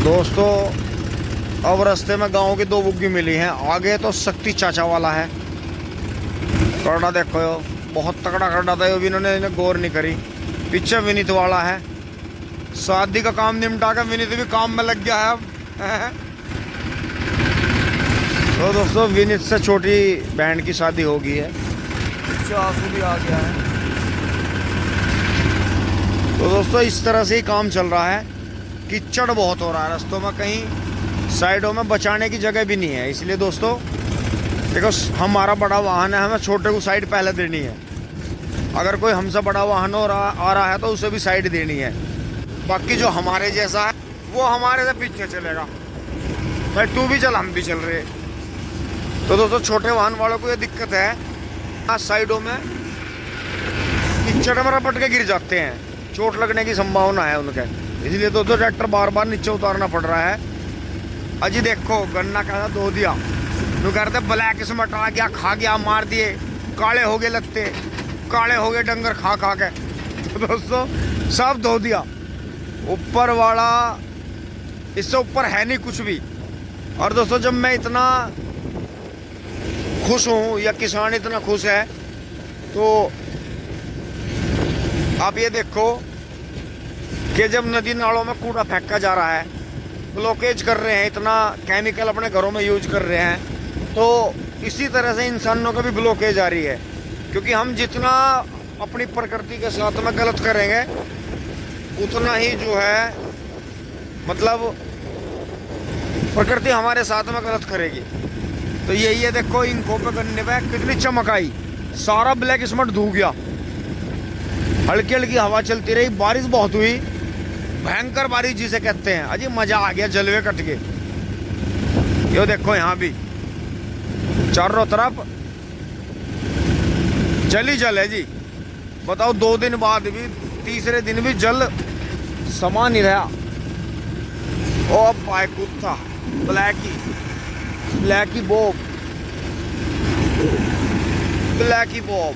दोस्तों अब रास्ते में गांव की दो बुग्गी मिली हैं। आगे तो शक्ति चाचा वाला है। करड़ा देखो यो, बहुत तगड़ा करड़ा था यो भी, इन्होंने गौर नहीं करी। पीछे विनीत वाला है। शादी का काम निपटा के विनीत भी काम में लग गया है अब। तो दोस्तों विनीत से छोटी बहन की शादी हो गई है। पीछे आंसू भी आ गया है। तो दोस्तों इस तरह से ही काम चल रहा है। कीचड़ बहुत हो रहा है रास्तों में, कहीं साइडों में बचाने की जगह भी नहीं है। इसलिए दोस्तों देखो, हमारा बड़ा वाहन है, हमें छोटे को साइड पहले देनी है। अगर कोई हमसे बड़ा वाहन आ रहा है तो उसे भी साइड देनी है। बाकी जो हमारे जैसा है वो हमारे से पीछे चलेगा। भाई तू भी चल, हम भी चल रहे। तो दोस्तों छोटे वाहन वालों को ये दिक्कत है, आज साइडों में कीचड़ में रपट के गिर जाते हैं, चोट लगने की संभावना है उनके। इसलिए दोस्तों ट्रैक्टर बार बार नीचे उतारना पड़ रहा है। अजी देखो गन्ना कैसा धो दिया, तो कहते ब्लैक इसमें आ गया, खा गया, मार दिए, काले हो गए लगते, काले हो गए डंगर खा खा के। तो दोस्तों सब धो दिया। ऊपर वाला इससे ऊपर है नहीं कुछ भी। और दोस्तों जब मैं इतना खुश हूँ या किसान इतना खुश है, तो आप ये देखो कि जब नदी नालों में कूड़ा फेंका जा रहा है, ब्लॉकेज कर रहे हैं, इतना केमिकल अपने घरों में यूज कर रहे हैं, तो इसी तरह से इंसानों का भी ब्लॉकेज आ रही है। क्योंकि हम जितना अपनी प्रकृति के साथ में गलत करेंगे उतना ही जो है मतलब प्रकृति हमारे साथ में गलत करेगी। तो यही है, देखो इनको पे गन्ने पे कितनी चमक आई, सारा ब्लैक इसमें धो गया। हल्की हल्की हवा चलती रही, बारिश बहुत हुई, भयंकर बारिश जिसे कहते हैं। अजी मजा आ गया, जलवे कट के। यो देखो यहाँ भी चारों तरफ जल ही जल है जी। बताओ 2 दिन बाद भी, तीसरे दिन भी जल समा नहीं रहा। ओ पाए कुत्ता ब्लैकी बॉब, ब्लैकी बॉब।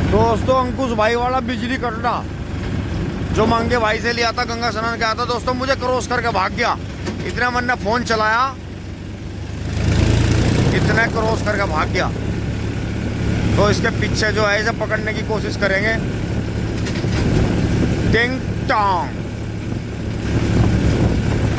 दोस्तों अंकुश भाई वाला बिजली कटना जो मांगे भाई से लिया था, गंगा स्नान गया था दोस्तों, मुझे क्रॉस करके भाग गया। इतने मन ने फोन चलाया, इतने क्रॉस करके भाग गया। तो इसके पीछे जो है इसे पकड़ने की कोशिश करेंगे। टिंग टोंग,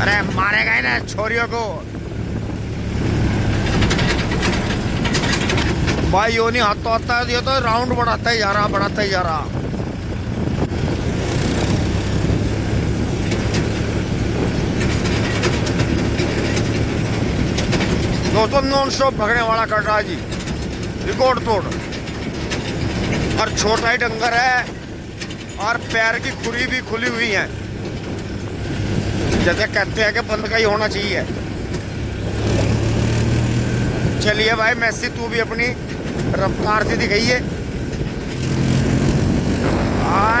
अरे मारेगा ही ना छोरियों को। भाई यो नहीं हाथ तो आता है, ये तो राउंड बढ़ाता ही जा रहा, बढ़ाता ही जा रहा। दोस्तों नॉन स्टॉप भगने वाला कर रहा है जी, रिकॉर्ड तोड़। और छोटा ही डंगर है और पैर की खुरी भी खुली हुई है, जैसे कहते हैं कि बंद का ही होना चाहिए। चलिए भाई मैसी तू भी अपनी रफ्तार से दिखाइए।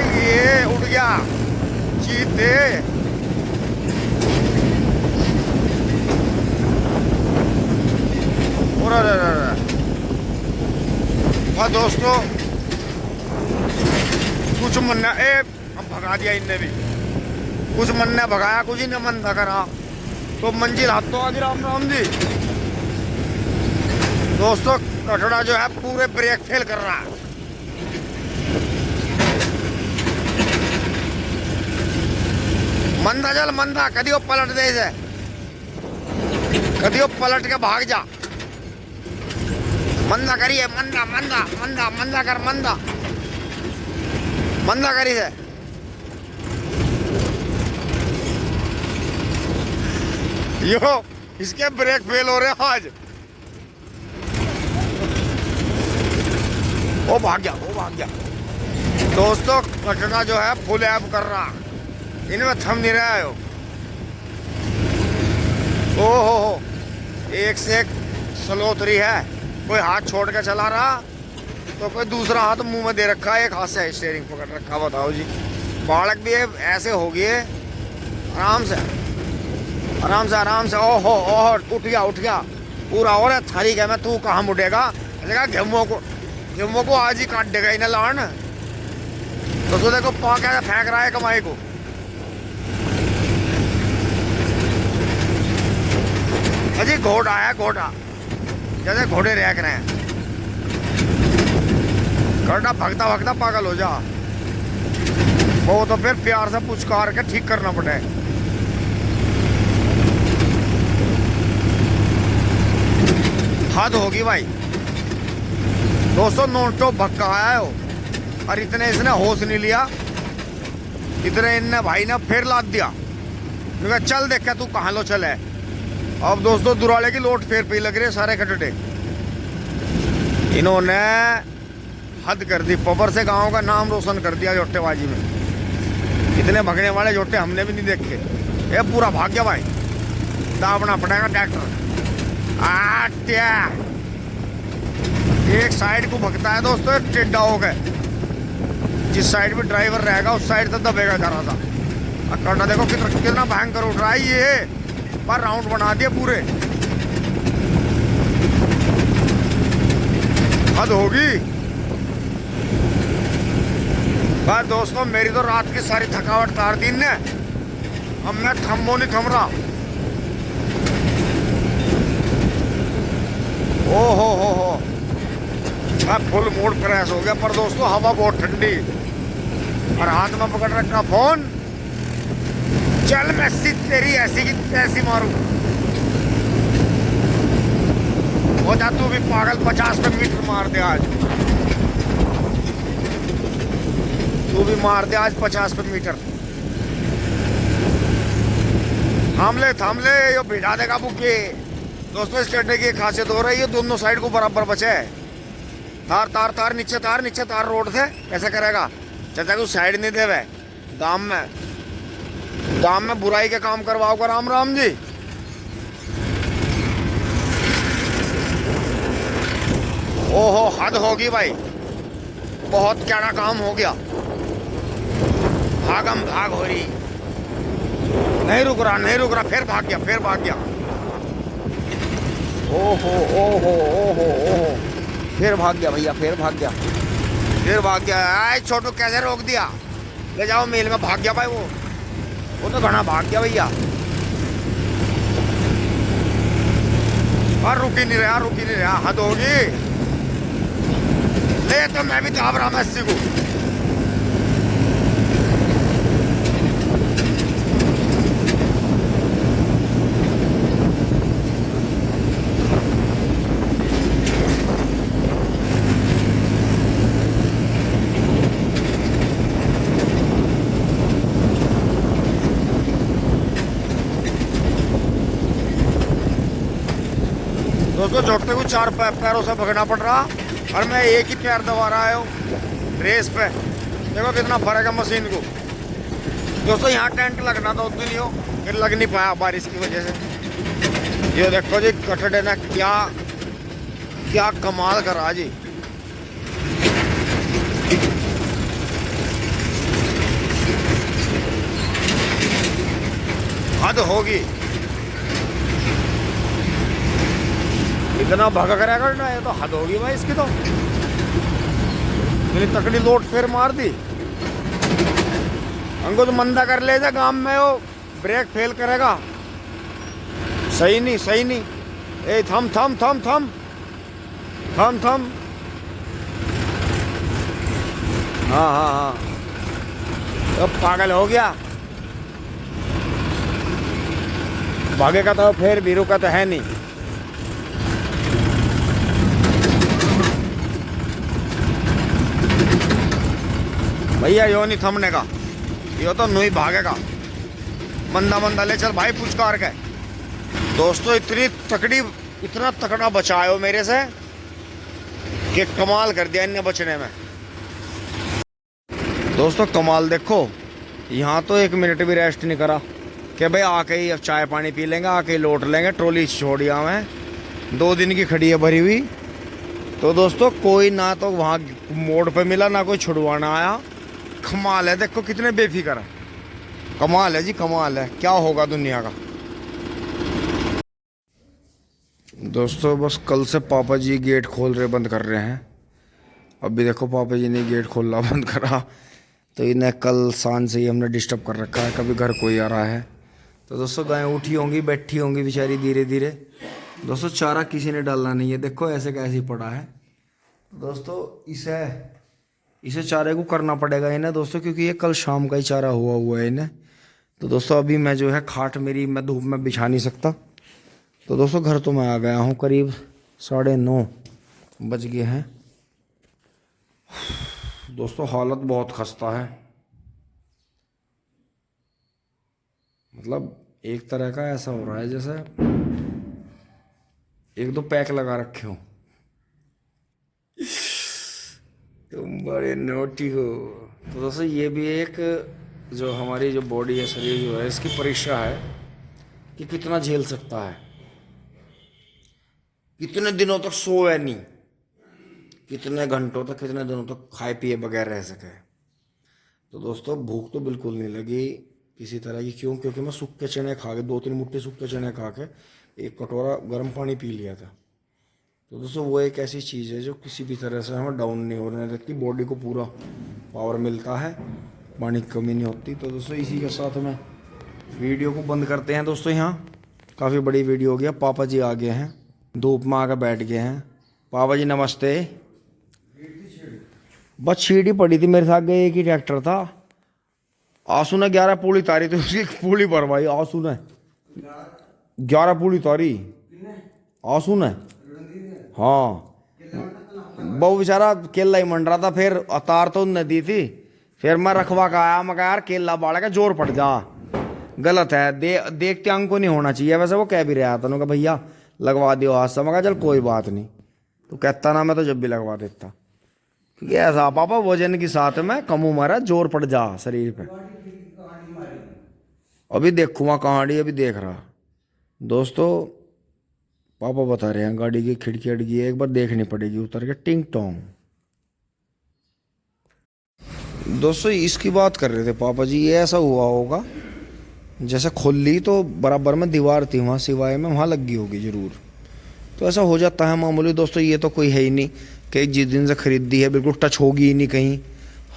ये उड़ गया चीते। और दोस्तों कुछ मन हम भगा दिया इनने भी, कुछ मन ने भगाया, कुछ ही ने मन था करा, तो मंजिल हाथों आ गई। राम राम जी। दोस्तों कटड़ा जो है पूरे ब्रेक फेल कर रहा है। मंदा चल मंदा, कभी वो पलट दे इसे, कभी वो पलट के भाग जा। मंदा करिए, मंदा मंदा मंदा मंदा कर, मंदा मंदा करी से। यो इसके ब्रेक फेल हो रहे हैं आज। वो भाग गया, वो भाग गया। दोस्तों कटड़ा जो है फुल ऐप कर रहा, इनमें थम नहीं रहा है। ओहो एक से एक सलोतरी है। कोई हाथ छोड़ के चला रहा तो कोई दूसरा हाथ मुंह में दे रखा है, एक हाथ से स्टीयरिंग पकड़ रखा। बताओ जी, बालक भी ऐसे हो गए। आराम से आराम से आराम से। ओहो ओहो उठ गया पूरा। और थारी क्या मैं, तू कहाँ मुड़ेगा? गेमों को आज ही काट देगा इन्हें लान। तो देखो पा कैसे फेंक रहा है कमाई को। अजी घोड़ा है, घोड़ा, जैसे घोड़े रह रहे हैं। घोड़ा भगता भगता पागल हो जा, वो तो फिर प्यार से पुचकार के ठीक करना पड़े। हद होगी भाई दोस्तों, नॉन स्टॉप भक्का आया हो और इतने इसने होश नहीं लिया, इतने इनने भाई ने फिर लाद दिया। मैं चल देख के तू कहाँ लो चले। अब दोस्तों दुराले की लोट फेर पे लग रहे सारे खटटे। इन्होंने हद कर दी, पबर से गांव का नाम रोशन कर दिया जोटेबाजी में। इतने भगने वाले जोटे हमने भी नहीं देखे। ये पूरा भाग गया भाई, दाबना पड़ेगा ट्रैक्टर। आट्या एक साइड को भगता है दोस्तों, एक टेढ़ा हो गए। जिस साइड में ड्राइवर रहेगा उस साइड से दबेगा जरा सा। करना देखो कितना भयंकर उठ रहा है ये, पर राउंड बना दिए पूरे। हद होगी। बस दोस्तों मेरी तो रात की सारी थकावट तार दी ने, अब मैं थमो नहीं थम रहा। ओ हो फुल मूड फ्रेश हो गया। पर दोस्तों हवा बहुत ठंडी और हाथ में पकड़ रखा फोन। चल मैं तेरी ऐसी की तैसी मारू। हो जा तू भी पागल, 50 पे मीटर मार दे आज, तू भी मार दे आज 50 पे मीटर। थाम ले ये भिड़ा देगा बुके। दोस्तों इस चढ़ने की खासियत हो रही है, दोनों साइड को बराबर बचे है। तार तार तार नीचे तार रोड से ऐसा करेगा चाचा को साइड नहीं देवे। गांव में बुराई के काम करवाओगे राम राम जी। ओहो हद होगी भाई, बहुत क्या काम हो गया। भागम भाग हो रही, नहीं रुक रहा, फिर भाग गया। ओहो फिर भाग गया भैया, फिर भाग गया। आए छोटू कैसे रोक दिया, ले जाओ मेल में। भाग गया भाई वो तो घना भाग गया भैया। और रुकी नहीं रहा, हद होगी। ले तो मैं भी दाब रहा मैं इसी को। दोस्तों छोटे को 4 पैरों से भगना पड़ रहा और मैं एक ही पैर दबा रहा हूँ रेस पे। देखो कितना फर्क है मशीन को। दोस्तों यहाँ टेंट लगना था उस दिन हो, फिर लग नहीं पाया बारिश की वजह से। ये देखो जी कटड़े ने क्या कमाल करा जी। हद होगी, इतना भागा करेगा ना, ये तो हद होगी भाई इसकी। तो मेरी तकड़ी लोट फिर मार दी। हमको तो मंदा कर ले जा गांव में, वो ब्रेक फेल करेगा। सही नहीं। ए थम। हाँ अब पागल हो गया। भागेगा तो फिर भी रुका तो है नहीं। भैया यो नहीं थमने का, यो तो नहीं भागेगा। मंदा ले चल भाई पुचकार के। दोस्तों इतना तकड़ा बचाओ मेरे से कि कमाल कर दिया इनने बचने में। दोस्तों कमाल देखो, यहाँ तो 1 मिनट भी रेस्ट नहीं करा कि भाई आके ही अब चाय पानी पी लेंगे, आके ही लौट लेंगे। ट्रॉली छोड़िया मैं 2 दिन की खड़ी है भरी हुई। तो दोस्तों कोई ना तो वहाँ मोड़ पे मिला, ना कोई छुड़वाना आया। कमाल है, देखो कितने बेफिक्र है। कमाल है जी, कमाल है। क्या होगा दुनिया का। दोस्तों बस कल से पापा जी गेट खोल रहे बंद कर रहे हैं। अभी देखो पापा जी ने गेट खोलना बंद करा, तो इन्हें कल सांझ से ही हमने डिस्टर्ब कर रखा है। कभी घर कोई आ रहा है तो दोस्तों गाय उठी होंगी, बैठी होंगी बेचारी धीरे धीरे। दोस्तों चारा किसी ने डालना नहीं है, देखो ऐसे कैसे ही पड़ा है। दोस्तों इसे चारे को करना पड़ेगा इन्हें दोस्तों, क्योंकि ये कल शाम का ही चारा हुआ है इन्हें। तो दोस्तों अभी मैं जो है खाट मेरी मैं धूप में बिछा नहीं सकता। तो दोस्तों घर तो मैं आ गया हूँ, करीब 9:30 बज गए हैं। दोस्तों हालत बहुत खस्ता है, मतलब एक तरह का ऐसा हो रहा है जैसे 1-2 पैक लगा रखे हो। तुम बड़े नोटी हो। तो दोस्तों ये भी एक जो हमारी जो बॉडी है, शरीर जो है, इसकी परीक्षा है कि कितना झेल सकता है, कितने दिनों तक सोए नहीं, कितने घंटों तक, कितने दिनों तक खाए पिए बगैर रह सके। तो दोस्तों भूख तो बिल्कुल नहीं लगी किसी तरह की। क्यों? क्योंकि मैं सूखे चने खा के 2-3 मुट्ठी सूखे चने खा के 1 कटोरा गर्म पानी पी लिया था। तो दोस्तों वो एक ऐसी चीज़ है जो किसी भी तरह से हमें डाउन नहीं होने देती, बॉडी को पूरा पावर मिलता है, पानी की कमी नहीं होती। तो दोस्तों इसी के साथ में वीडियो को बंद करते हैं। दोस्तों यहाँ काफ़ी बड़ी वीडियो हो गया। पापा जी आ गए हैं, धूप में आकर बैठ गए हैं। पापा जी नमस्ते। बस सीढ़ी पड़ी थी मेरे साथ, गए एक ही ट्रैक्टर था। आंसू ने 11 पूली तारी थी, उसकी पूली भरवाई आंसू ने। 11 पूली तारी आंसू ने। हाँ वो बेचारा केला ही मंड रहा था, फिर अतार तो उनने दी थी। फिर मैं रखवा का आया, मैं कहा यार केला बाड़ा का जोर पड़ जा, गलत है, देखते अंग को नहीं होना चाहिए। वैसे वो कह भी रहा था, उन्होंने कहा भैया लगवा दियो हाथ से। मैं कहा चल कोई बात नहीं। तो कहता ना मैं तो जब भी लगवा देता, क्योंकि ऐसा पापा वजन के साथ में कम उम्र है, जोर पड़ जा शरीर पे। अभी देखूँगा कहाड़ी, अभी देख रहा। दोस्तों पापा बता रहे हैं गाड़ी की खिड़की अड़गी है, एक बार देखनी पड़ेगी उतर के टिंग टोंग। दोस्तों इसकी बात कर रहे थे पापा जी, ये ऐसा हुआ होगा जैसे खोल ली तो बराबर में दीवार थी वहाँ सिवाय में, वहाँ लगी होगी ज़रूर। तो ऐसा हो जाता है मामूली। दोस्तों ये तो कोई है ही नहीं कि जिस दिन से खरीदी है बिल्कुल टच होगी ही नहीं कहीं,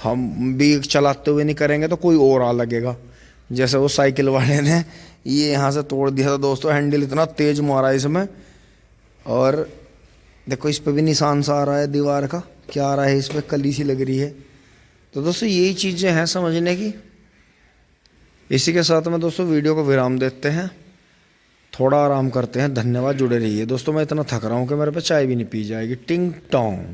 हम भी चलाते हुए नहीं करेंगे तो कोई और आ लगेगा। जैसे वो साइकिल वाले ने ये यहाँ से तोड़ दिया था दोस्तों, हैंडल इतना तेज मारा इसमें, और देखो इस पर भी निशान सा आ रहा है दीवार का, क्या आ रहा है इस पर, कली सी लग रही है। तो दोस्तों यही चीज़ें हैं समझने की। इसी के साथ में दोस्तों वीडियो को विराम देते हैं, थोड़ा आराम करते हैं। धन्यवाद, जुड़े रहिए दोस्तों। मैं इतना थक रहा हूँ कि मेरे पे चाय भी नहीं पी जाएगी। टिंग टोंग।